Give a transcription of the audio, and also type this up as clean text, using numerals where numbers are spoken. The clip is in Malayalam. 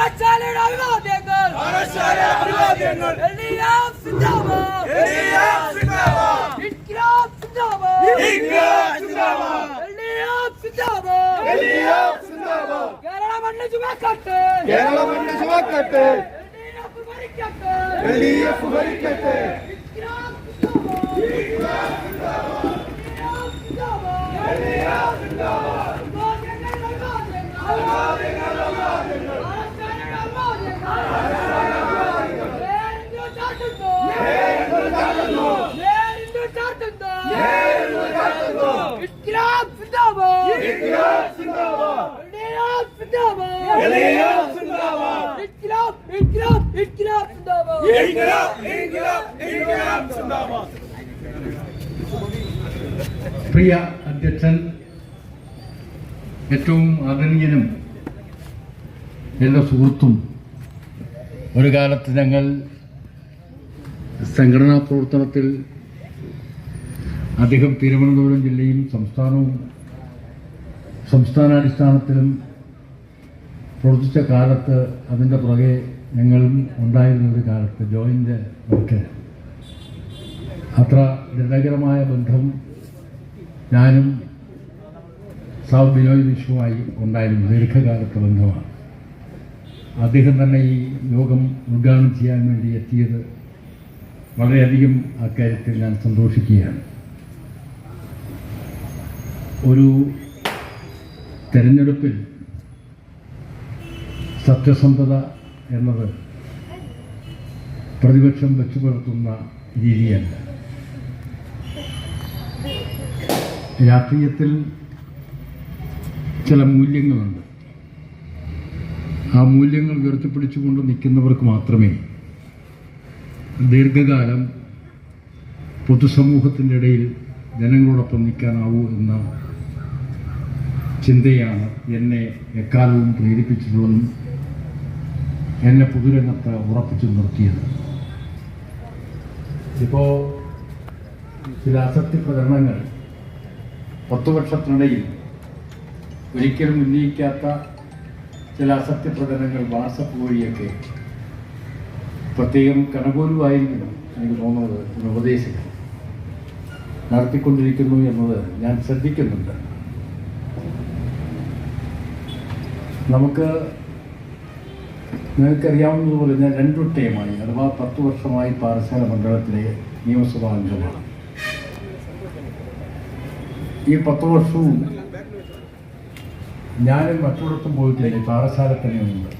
പാറശാലയുടെ അഭിവാദ്യങ്ങൾ LDF സിന്ദാബാദ് LDF സിന്ദാബാദ് LDF സിന്ദാബാദ് കേരള മണ്ണ് ചുമക്കട്ടെ LDF ഭരിക്കട്ടെ പ്രിയ അധ്യക്ഷൻ, ഏറ്റവും ആദരണീയനും എൻ്റെ സുഹൃത്തും, ഒരു കാലത്ത് ഞങ്ങൾ സംഘടനാ പ്രവർത്തനത്തിൽ അദ്ദേഹം തിരുവനന്തപുരം ജില്ലയും സംസ്ഥാനാടിസ്ഥാനത്തിലും പ്രവർത്തിച്ച കാലത്ത് അതിൻ്റെ പുറകെ ഞങ്ങളും ഉണ്ടായിരുന്ന ഒരു കാലത്ത് ജോയിൻ്റ് വർക്ക് അത്ര ദൃഢകരമായ ബന്ധം ഞാനും സാവ് ബിനോയ് വിശ്വമായി ഉണ്ടായിരുന്നു. ദീർഘകാലത്തെ ബന്ധമാണ്. അദ്ദേഹം തന്നെ ഈ യോഗം ഉദ്ഘാടനം ചെയ്യാൻ വേണ്ടി എത്തിയത് വളരെയധികം അക്കാര്യത്തിൽ ഞാൻ സന്തോഷിക്കുകയാണ്. ഒരു തെരഞ്ഞെടുപ്പിൽ സത്യസന്ധത എന്നത് പ്രതിപക്ഷം വെച്ചു പുലർത്തുന്ന രീതിയല്ല. രാഷ്ട്രീയത്തിൽ ചില മൂല്യങ്ങളുണ്ട്. ആ മൂല്യങ്ങൾ ഉയർത്തിപ്പിടിച്ചുകൊണ്ട് നിൽക്കുന്നവർക്ക് മാത്രമേ ദീർഘകാലം പൊതുസമൂഹത്തിൻ്റെ ഇടയിൽ ജനങ്ങളോടൊപ്പം നിൽക്കാനാവൂ എന്ന ചിന്തയാണ് എന്നെ എക്കാലവും പ്രേരിപ്പിച്ചിട്ടുള്ളതും എന്നെ പൊതുരംഗത്ത് ഉറപ്പിച്ചു നിർത്തിയത്. ഇപ്പോൾ ചില അസത്യ പ്രചരണങ്ങൾ 10 വർഷത്തിനിടയിൽ ഒരിക്കലും ഉന്നയിക്കാത്ത ചില അസത്യ പ്രചരണങ്ങൾ വാട്സപ്പ് വഴിയൊക്കെ പ്രത്യേകം കണപോലുമായിരിക്കണം എനിക്ക് തോന്നുന്നത് ഉപദേശിക്കും നടത്തിക്കൊണ്ടിരിക്കുന്നു എന്നത് ഞാൻ ശ്രദ്ധിക്കുന്നുണ്ട്. നമുക്ക് നിങ്ങൾക്കറിയാവുന്നതുപോലെ ഞാൻ 2 ടൈമായി അഥവാ 10 വർഷമായി പാറശാല മണ്ഡലത്തിലെ നിയമസഭാ അംഗമാണ്. ഈ 10 വർഷവും ഞാനും മറ്റൊരിടത്തും പോയിട്ടില്ല, പാറശാല തന്നെയുണ്ട്.